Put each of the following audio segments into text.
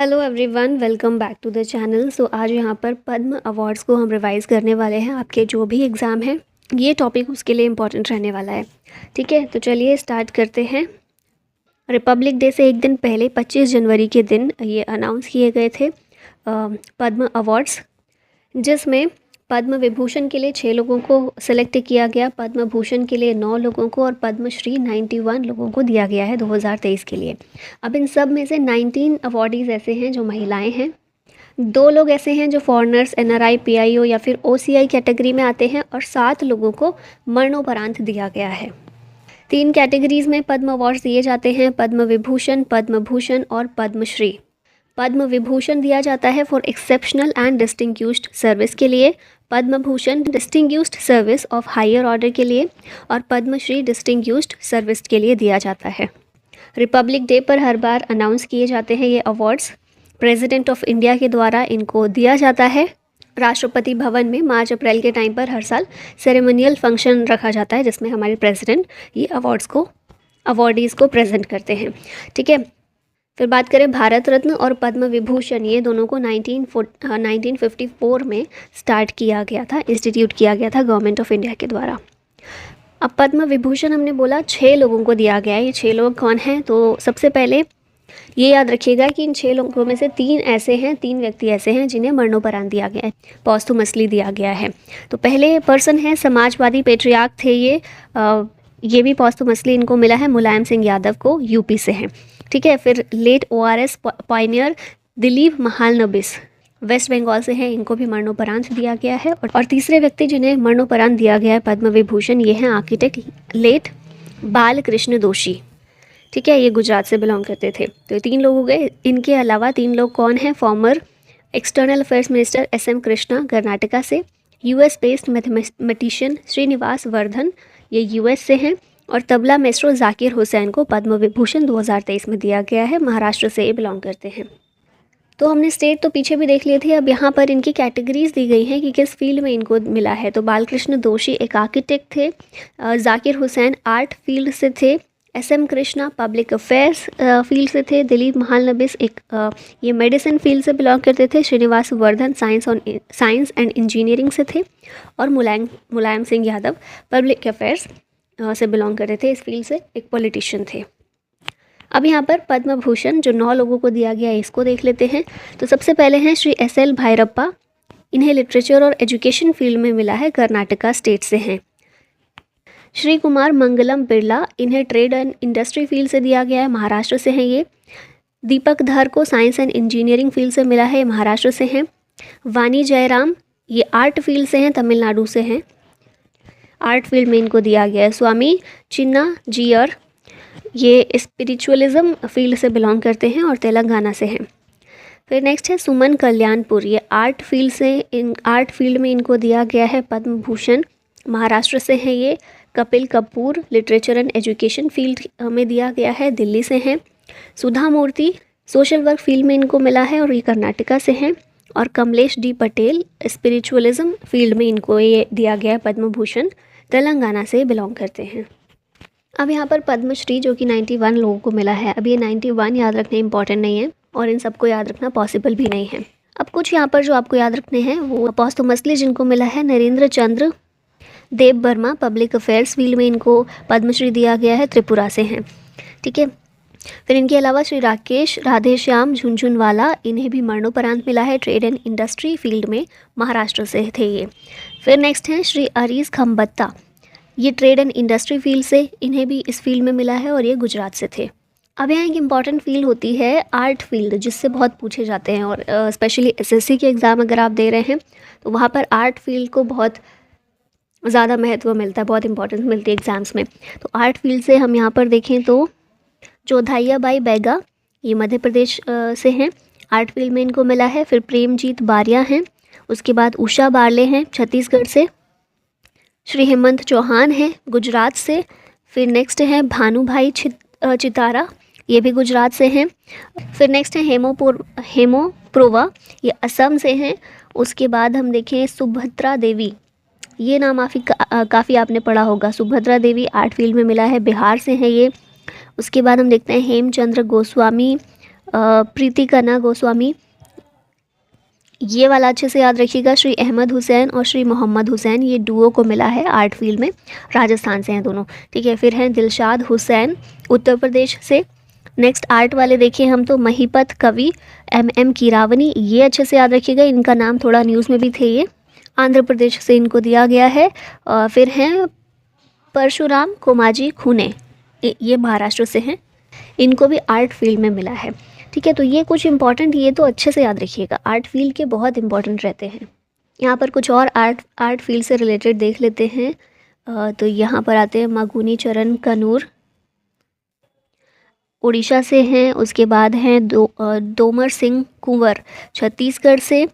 Hello everyone, welcome back to the channel. So आज यहाँ पर पद्म अवार्ड्स को हम रिवाइज़ करने वाले हैं। आपके जो भी एग्ज़ाम हैं ये टॉपिक उसके लिए इम्पॉर्टेंट रहने वाला है। ठीक है, तो चलिए स्टार्ट करते हैं। रिपब्लिक डे से एक दिन पहले 25 जनवरी के दिन ये अनाउंस किए गए थे पद्म अवार्ड्स, जिसमें पद्म विभूषण के लिए 6 लोगों को सिलेक्ट किया गया, पद्म भूषण के लिए 9 लोगों को और पद्मश्री 91 लोगों को दिया गया है 2023 के लिए। अब इन सब में से 19 अवॉर्डीज़ ऐसे हैं जो महिलाएं हैं, 2 लोग ऐसे हैं जो फॉरेनर्स, एनआरआई, पीआईओ या फिर ओसीआई कैटेगरी में आते हैं और 7 लोगों को मरणोपरांत दिया गया है। 3 कैटेगरीज में पद्म अवार्ड्स दिए जाते हैं, पद्म विभूषण, पद्म भूषण और पद्मश्री। पद्म विभूषण दिया जाता है for exceptional and distinguished service के लिए, Padma Bhushan distinguished service of higher order के लिए और पद्मश्री डिस्टिंग्विश्ड सर्विस के लिए दिया जाता है। रिपब्लिक डे पर हर बार अनाउंस किए जाते हैं ये अवार्ड्स। प्रेसिडेंट ऑफ इंडिया के द्वारा इनको दिया जाता है। राष्ट्रपति भवन में मार्च अप्रैल के टाइम पर हर साल सेरेमोनियल फंक्शन रखा जाता है जिसमें हमारे प्रेसिडेंट ये अवार्डीज़ को प्रेजेंट करते हैं। ठीक है, फिर बात करें भारत रत्न और पद्म विभूषण, ये दोनों को 1954 में स्टार्ट किया गया था, इंस्टीट्यूट किया गया था गवर्नमेंट ऑफ इंडिया के द्वारा। अब पद्म विभूषण हमने बोला 6 लोगों को दिया गया है। ये 6 लोग कौन हैं? तो सबसे पहले ये याद रखिएगा कि इन 6 लोगों में से 3 व्यक्ति ऐसे हैं जिन्हें मरणोपरांत दिया गया है, पॉस्थुमसली दिया गया है। तो पहले पर्सन है समाजवादी पेट्रियार्क थे ये भी पॉस्थुमसली इनको मिला है, मुलायम सिंह यादव को, यूपी से हैं। ठीक है, फिर late ORS pioneer Dilip Mahalanobis West Bengal से हैं, इनको भी मरणोपरांत दिया गया है। और तीसरे व्यक्ति जिन्हें मरणोपरांत दिया गया है पद्म विभूषण, ये हैं आर्किटेक्ट लेट बालकृष्ण दोषी। ठीक है, ये गुजरात से बिलोंग करते थे। तो 3 लोग हो गए। इनके अलावा 3 लोग कौन हैं? Former external affairs minister SM Krishna Karnataka से, US based mathematician Srinivas Vardhan, ये US से हैं, और तबला मेस्ट्रो जाकिर हुसैन को पद्म विभूषण 2023 में दिया गया है, महाराष्ट्र से ये बिलोंग करते हैं। तो हमने स्टेट तो पीछे भी देख लिए थे, अब यहाँ पर इनकी कैटेगरीज दी गई हैं कि किस फील्ड में इनको मिला है। तो बालकृष्ण दोषी एक आर्किटेक्ट थे, जाकिर हुसैन आर्ट फील्ड से थे, SM Krishna public affairs field से थे, दिलीप महालनबिस ये मेडिसिन फील्ड से बिलोंग करते थे, Srinivas Vardhan science and engineering से थे, और मुलायम सिंह यादव पब्लिक अफेयर्स से बिलोंग करते थे, इस फील्ड से एक पॉलिटिशियन थे। अब यहाँ पर पद्म भूषण जो 9 लोगों को दिया गया है इसको देख लेते हैं। तो सबसे पहले हैं श्री SL भैरप्पा, इन्हें लिटरेचर और एजुकेशन फील्ड में मिला है, कर्नाटका स्टेट से हैं। श्री कुमार मंगलम बिरला, इन्हें ट्रेड एंड इंडस्ट्री फील्ड से दिया गया है, महाराष्ट्र से हैं ये। दीपक धर को साइंस एंड इंजीनियरिंग फील्ड से मिला है, महाराष्ट्र से हैं। वानी जयराम ये आर्ट फील्ड से हैं, तमिलनाडु से हैं, आर्ट फील्ड में इनको दिया गया है। स्वामी चिन्ना जीयर ये स्पिरिचुअलिज्म फील्ड से बिलोंग करते हैं और तेलंगाना से हैं। फिर नेक्स्ट है सुमन कल्याणपुर, ये आर्ट फील्ड में इनको दिया गया है पद्म भूषण, महाराष्ट्र से हैं ये। Kapil Kapoor literature and education field में दिया गया है, दिल्ली से हैं। सुधा मूर्ति सोशल वर्क फील्ड में इनको मिला है और ये कर्नाटका से हैं। और Kamlesh D Patel spiritualism field में इनको ये दिया गया है पद्म भूषण, तेलंगाना से बिलोंग करते हैं। अब यहाँ पर पद्मश्री जो कि 91 लोगों को मिला है। अब ये 91 याद रखना इंपॉर्टेंट नहीं है और इन सबको याद रखना पॉसिबल भी नहीं है। अब कुछ यहाँ पर जो आपको याद रखने हैं वो पॉस्थुमसली जिनको मिला है, नरेंद्र चंद्र देव वर्मा पब्लिक अफेयर्स फील्ड में इनको पद्मश्री दिया गया है, त्रिपुरा से हैं। ठीक है, फिर इनके अलावा श्री राकेश राधेश्याम झुनझुनवाला, इन्हें भी मरणोपरांत मिला है, ट्रेड एंड इंडस्ट्री फील्ड में, महाराष्ट्र से थे ये। फिर नेक्स्ट हैं श्री अरीज खम्बत्ता, ये ट्रेड एंड इंडस्ट्री फील्ड से, इन्हें भी इस फील्ड में मिला है और ये गुजरात से थे। अब यहाँ एक इम्पॉर्टेंट फील्ड होती है आर्ट फील्ड, जिससे बहुत पूछे जाते हैं और स्पेशली SSC के एग्ज़ाम अगर आप दे रहे हैं तो वहाँ पर आर्ट फील्ड को बहुत ज़्यादा महत्व मिलता है, बहुत इंपॉर्टेंस मिलती है एग्ज़ाम्स में। तो आर्ट फील्ड से हम यहाँ पर देखें तो जोधाइया बाई बैगा ये मध्य प्रदेश से हैं, आर्ट फील्ड में इनको मिला है। फिर प्रेमजीत बारिया हैं, उसके बाद उषा बारले हैं छत्तीसगढ़ से। श्री हेमंत चौहान हैं गुजरात से। फिर नेक्स्ट है भानुभाई चितारा, ये भी गुजरात से हैं। फिर नेक्स्ट है हेमो प्रोवा, ये असम से हैं। उसके बाद हम देखें सुभद्रा देवी, ये नाम काफ़ी आपने पढ़ा होगा, सुभद्रा देवी आर्ट फील्ड में मिला है, बिहार से हैं ये। उसके बाद हम देखते हैं हेमचंद्र गोस्वामी प्रीति कन्ना गोस्वामी, ये वाला अच्छे से याद रखिएगा। श्री अहमद हुसैन और श्री मोहम्मद हुसैन, ये डुओ को मिला है आर्ट फील्ड में, राजस्थान से हैं दोनों, ठीक है। फिर हैं दिलशाद हुसैन उत्तर प्रदेश से। नेक्स्ट आर्ट वाले देखिए हम तो महिपत कवि MM कीरावनी, ये अच्छे से याद रखिएगा, इनका नाम थोड़ा न्यूज़ में भी थे, ये आंध्र प्रदेश से इनको दिया गया है। फिर हैं परशुराम कोमाजी खूने, ये महाराष्ट्र से हैं, इनको भी आर्ट फील्ड में मिला है, ठीक है। तो ये कुछ इंपॉर्टेंट, ये तो अच्छे से याद रखिएगा, आर्ट फील्ड के बहुत इंपॉर्टेंट रहते हैं। यहाँ पर कुछ और आर्ट फील्ड से रिलेटेड देख लेते हैं। तो यहाँ पर आते हैं मागुनी चरण कनूर, उड़ीसा से हैं। उसके बाद हैं दोमर सिंह कुंवर छत्तीसगढ़ से,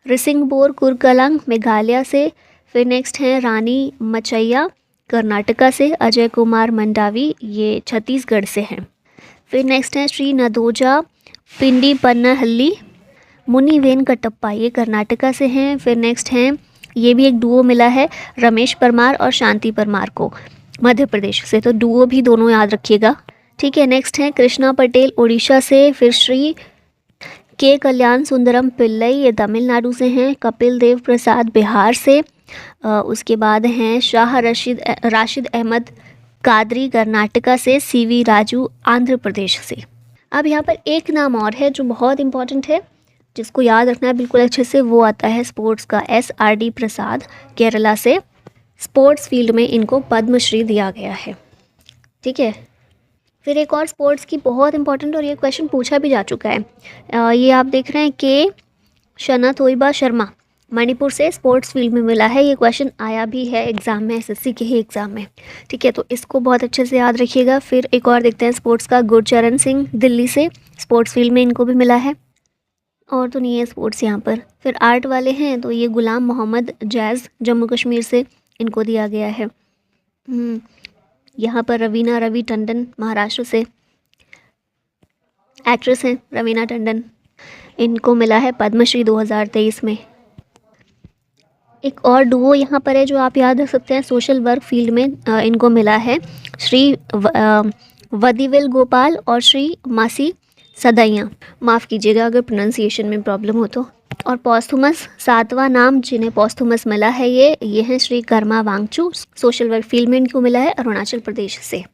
रिसिंगबोर कुरकलांग मेघालय से। फिर नेक्स्ट हैं रानी मचैया कर्नाटका से, अजय कुमार मंडावी, ये छत्तीसगढ़ से हैं। फिर नेक्स्ट हैं श्री नदोजा पिंडी पन्नाहल्ली मुनिवेन कटप्पा, ये कर्नाटका से हैं। फिर नेक्स्ट हैं, ये भी एक डुओ मिला है रमेश परमार और शांति परमार को, मध्य प्रदेश से, तो डुओ भी दोनों याद रखिएगा, ठीक है। नेक्स्ट हैं कृष्णा पटेल उड़ीसा से। फिर श्री के कल्याण सुंदरम पिल्लई, ये तमिलनाडु से हैं। कपिल देव प्रसाद बिहार से। उसके बाद हैं शाह राशिद अहमद कादरी कर्नाटका से। CV राजू आंध्र प्रदेश से। अब यहाँ पर एक नाम और है जो बहुत इंपॉर्टेंट है, जिसको याद रखना है बिल्कुल अच्छे से, वो आता है स्पोर्ट्स का, SRD प्रसाद केरला से। स्पोर्ट्स फील्ड में इनको पद्मश्री दिया गया है, ठीक है। फिर एक और स्पोर्ट्स की बहुत इंपॉर्टेंट, और ये क्वेश्चन पूछा भी जा चुका है, ये आप देख रहे हैं कि शना तोयबा शर्मा मणिपुर से स्पोर्ट्स फील्ड में मिला है। ये क्वेश्चन आया भी है एग्ज़ाम में, SSC के ही एग्ज़ाम में, ठीक है। तो इसको बहुत अच्छे से याद रखिएगा। फिर एक और देखते हैं स्पोर्ट्स का, गुरचरण सिंह दिल्ली से, स्पोर्ट्स फील्ड में इनको भी मिला है, और तो नहीं है स्पोर्ट्स यहाँ पर। फिर आर्ट वाले हैं तो ये गुलाम मोहम्मद जैज़ जम्मू कश्मीर से, इनको दिया गया है। यहाँ पर रवीना रवि टंडन महाराष्ट्र से, एक्ट्रेस हैं रवीना टंडन, इनको मिला है पद्मश्री 2023 में। एक और डुओ यहाँ पर है जो आप याद रख सकते हैं, सोशल वर्क फील्ड में इनको मिला है श्री वदीवेल गोपाल और श्री मासी सदैया, माफ़ कीजिएगा अगर प्रोनाउंसिएशन में प्रॉब्लम हो तो। और पॉस्थुमस 7वां नाम जिन्हें पॉस्थुमस मिला है, ये हैं Shri Karma Wangchu, social work field में इनको मिला है अरुणाचल प्रदेश से।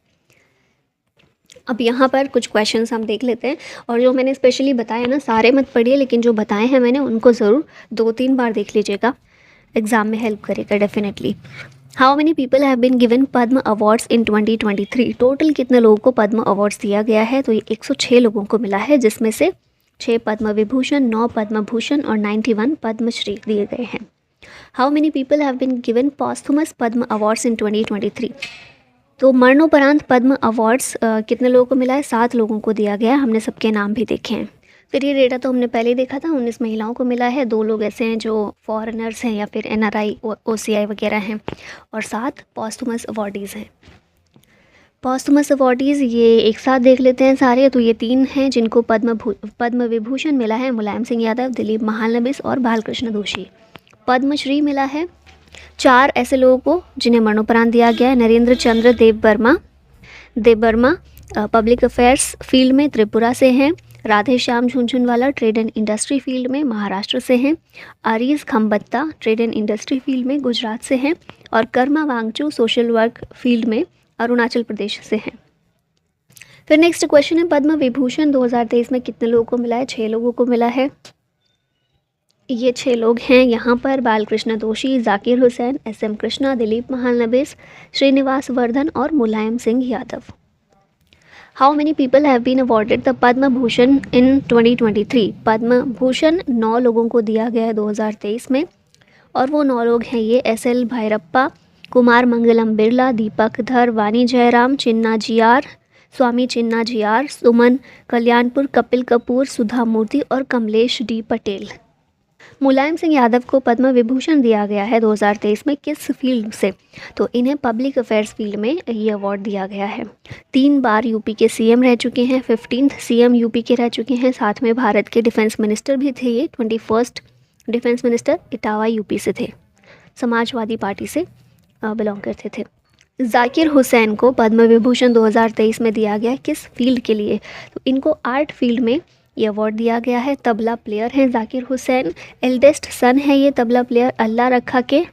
अब यहाँ पर कुछ क्वेश्चंस हम देख लेते हैं, और जो मैंने स्पेशली बताया ना, सारे मत पढ़िए, लेकिन जो बताए हैं मैंने उनको ज़रूर 2-3 बार देख लीजिएगा, एग्ज़ाम में हेल्प करेगा definitely. How many people have been given Padma awards in 2023? Total कितने लोगों को पद्म अवार्ड्स दिया गया है? तो ये 106 लोगों को मिला है, जिसमें से 6 पद्म विभूषण, 9 पद्म भूषण और 91 पद्मश्री दिए गए हैं। How many people have been given posthumous Padma awards in 2023? तो मरणोपरांत पद्म अवार्ड्स कितने लोगों को मिला है? 7 लोगों को दिया गया, हमने सबके नाम भी देखे हैं। फिर ये डेटा तो हमने पहले ही देखा था, 19 महिलाओं को मिला है, 2 लोग ऐसे हैं जो फॉरेनर्स हैं या फिर NRI OCI वगैरह हैं, और 7 पॉस्थुमस अवार्डीज़ हैं। पॉस्थुमस अवार्डीज़ ये एक साथ देख लेते हैं सारे, तो ये 3 हैं जिनको पद्म विभूषण मिला है, मुलायम सिंह यादव, दिलीप महालनबिस और बालकृष्ण दोषी। पद्मश्री मिला है 4 ऐसे लोगों को जिन्हें मरणोपरांत दिया गया है, नरेंद्र चंद्र देबबर्मा पब्लिक अफेयर्स फील्ड में त्रिपुरा से हैं, Radhe Shyam Jhunjhunwala trade and industry field में महाराष्ट्र से हैं, आरीज Khambatta trade and industry field में गुजरात से हैं, और Karma Wangchu social work field में अरुणाचल प्रदेश से हैं। फिर नेक्स्ट क्वेश्चन है, पद्म विभूषण 2023 में कितने लोगों को मिला है? 6 लोगों को मिला है। ये 6 लोग हैं यहाँ पर, बालकृष्ण दोषी, जाकिर हुसैन, SM कृष्णा, दिलीप महालनबिस, श्रीनिवास वर्धन और Mulayam Singh Yadav. How many people have been awarded the Padma Bhushan in 2023? Padma Bhushan 9 लोगों को दिया गया है 2023 में, और वो 9 लोग हैं ये SL भैरप्पा, कुमार मंगलम बिरला, दीपक धर, वानी जयराम, चिन्ना GR, स्वामी चिन्ना GR, सुमन कल्याणपुर, कपिल कपूर, सुधा मूर्ति और कमलेश D पटेल। मुलायम सिंह यादव को पद्म विभूषण दिया गया है 2023 में, किस फील्ड से? तो इन्हें पब्लिक अफेयर्स फील्ड में ये अवार्ड दिया गया है। 3 बार यूपी के CM रह चुके हैं, 15th CM यूपी के रह चुके हैं, साथ में भारत के डिफेंस मिनिस्टर भी थे ये, 21st defence minister Etawah UP से थे, समाजवादी पार्टी से बिलोंग करते थे। जाकिर हुसैन को पद्म विभूषण 2023 में दिया गया किस फील्ड के लिए? तो इनको आर्ट फील्ड में ये अवार्ड दिया गया है। तबला प्लेयर हैं जाकिर हुसैन, एल्डेस्ट सन है ये तबला प्लेयर अल्लाह रखा के।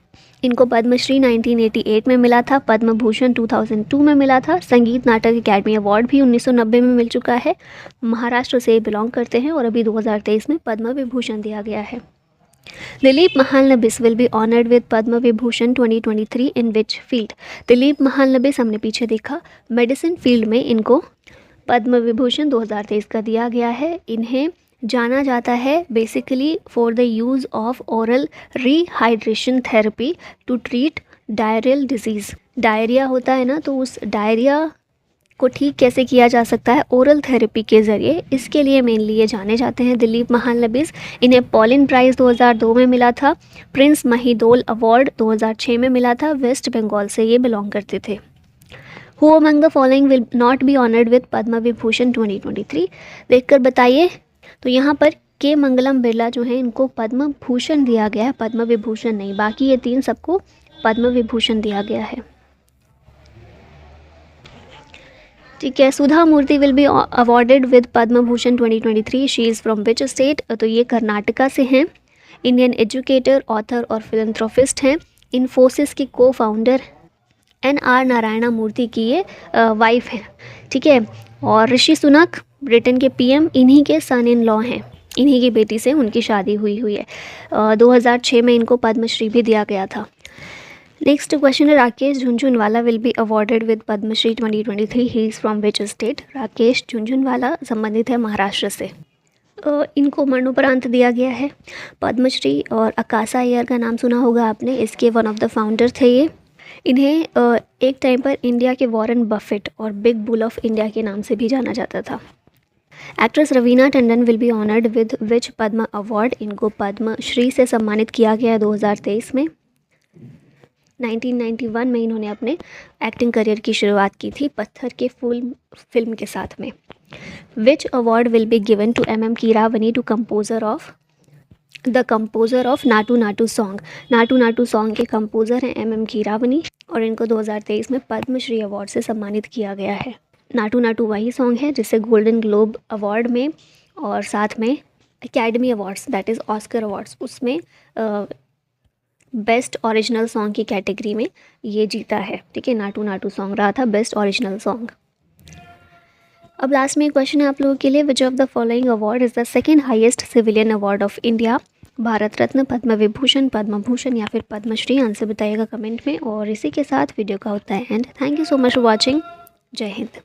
इनको पद्मश्री 1988 में मिला था, पद्म भूषण 2002 में मिला था, संगीत नाटक अकेडमी अवार्ड भी 1990 में मिल चुका है। महाराष्ट्र से बिलोंग करते हैं और अभी 2023 में पद्म विभूषण दिया गया है। Dilip Mahalanobis will be honoured with Padma Vibhushan 2023 in which field? Dilip Mahalanobis हमने पीछे देखा, मेडिसिन फील्ड में इनको पद्म विभूषण 2023 का दिया गया है। इन्हें जाना जाता है basically for the use of oral rehydration therapy to treat diarrhoeal disease. Diarrhoea होता है ना, तो उस डायरिया को ठीक कैसे किया जा सकता है ओरल थेरेपी के ज़रिए, इसके लिए मेनली ये जाने जाते हैं दिलीप महालनबिस। इन्हें पॉलिन प्राइज़ 2002 में मिला था, प्रिंस महिदोल अवार्ड 2006 में मिला था, वेस्ट बंगाल से ये बिलोंग करते थे। Who among the following will not be honoured with Padma Vibhushan 2023? देखकर बताइए। तो यहाँ पर के मंगलम बिरला जो हैं इनको पद्म भूषण दिया गया है, पद्म विभूषण नहीं। बाकी ये तीन सबको पद्म विभूषण दिया गया है। ठीक है, Sudha Murty will be awarded with Padma Bhushan 2023। She is from which state? तो ये कर्नाटका से हैं। इंडियन एजुकेटर, ऑथर और फिलंथ्रोपिस्ट हैं। इन्फोसिस की को फाउंडर NR नारायणा मूर्ति की ये वाइफ है। ठीक है, और ऋषि सुनक ब्रिटेन के PM इन्हीं के सन इन लॉ हैं, इन्हीं की बेटी से उनकी शादी हुई है। 2006 में इनको पद्मश्री भी दिया गया था। नेक्स्ट क्वेश्चन है, Rakesh Jhunjhunwala will be awarded with Padma Shri 2023। He is from which state? Rakesh Jhunjhunwala संबंधित है महाराष्ट्र से। इनको मरणोपरांत दिया गया है पद्मश्री। और अकाशा अय्यर का नाम सुना होगा आपने, इसके वन ऑफ द फाउंडर थे ये। इन्हें एक टाइम पर इंडिया के वॉरेन बफेट और बिग बुल ऑफ इंडिया के नाम से भी जाना जाता था। Actress Raveena Tandon will be honoured with which Padma award? इनको पद्मश्री से सम्मानित किया गया 2023 में। 1991 में इन्होंने अपने एक्टिंग करियर की शुरुआत की थी पत्थर के फूल फिल्म के साथ में। Which award will be given to MM Keeravani to the composer of Naatu Naatu song? Naatu Naatu song के कंपोज़र हैं MM कीरावनी और इनको 2023 में पद्मश्री अवार्ड से सम्मानित किया गया है। नाटू नाटू वही सॉन्ग है जिसे गोल्डन ग्लोब अवार्ड में और साथ में academy awards that is Oscar awards उसमें बेस्ट ओरिजिनल सॉन्ग की कैटेगरी में ये जीता है। ठीक है, नाटू नाटू सॉन्ग रहा था बेस्ट ओरिजिनल सॉन्ग। अब लास्ट में एक क्वेश्चन है आप लोगों के लिए, which of the following award is the second highest civilian award of India? Bharat Ratna, Padma Vibhushan, Padma Bhushan या फिर पद्मश्री? आंसर बताइएगा कमेंट में। और इसी के साथ वीडियो का होता है and. Thank you so much for watching. जय हिंद।